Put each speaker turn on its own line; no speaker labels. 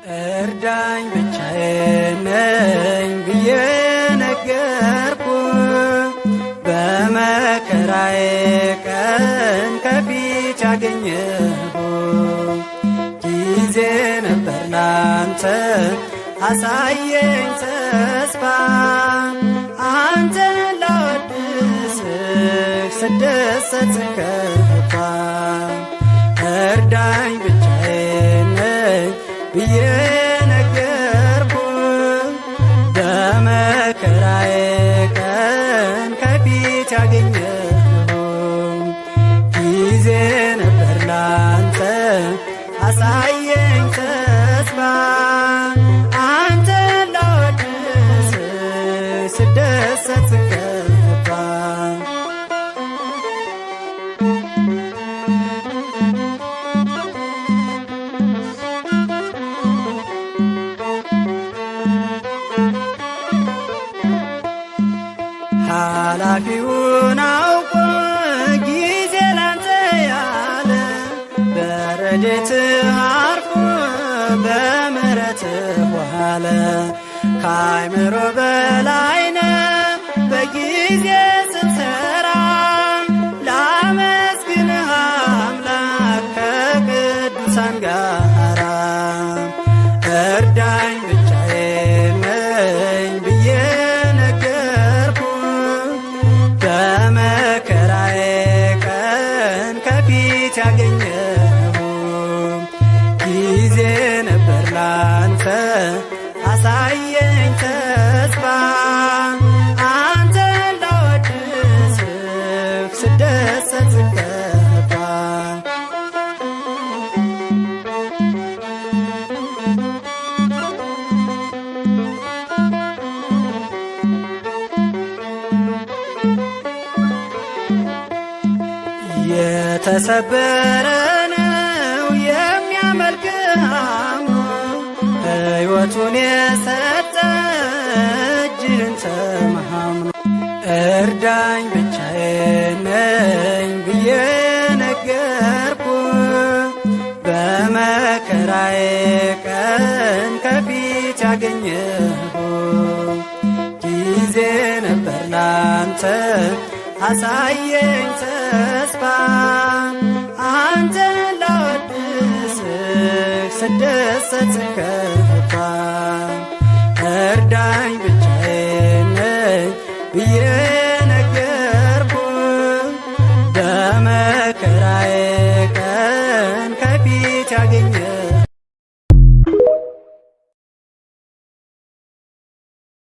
እርዳኝ ብቻዬን ነኝ ብዬ ነገርኩ በመከራዬ ቀን ከፊት ያገኘሁ ጊዜ ነበር ላንተ አሳየኝ ተስፋ አንተን ላወድስህ ስደሰት ስከፋ እርዳኝ ብቻዬን ነኝ ብዬ ነገርኩ በመከራዬ ቀን ከፊት ያገኘሁ ጊዜ ነበር ላንተ አሳየኝ ተስፋ አንተን ላወድስህ ስደሰት ስከፋ ኃላፊውን አውቆ ጊዜ ላንተ ያለ በረድኤትህ አርፎ በምሕረትህ ዋለ ከአእምሮ በላይ ነህ በጊዜ ስትሠራ ላመስግንህ አምላክ ከቅዱሳን ጋራ እርዳኝ ብቻዬን ነኝ ብዬ ነገርኩ በመከራዬ ቀን ከፊት ያገኘሁ ጊዜ ነበር ላንተ አሳየኝ ተስፋ አንተን ላወድስህ ስደሰት ስከፋ የተሰበረ ነው የሚያመልክህ አምኖ ሕይወቱን የሰጠ እጅህን ተማምኖ እርዳኝ ብቻዬን ነኝ ብዬ ነገርኩ በመከራዬ ቀን ከፊት ያገኘሁ ጊዜ ነበር ላንተ አሳየኝ ተስፋ አንተን ላወድስህ ስደሰት ስከፋ እርዳኝ ብቻዬን ነኝ ብዬ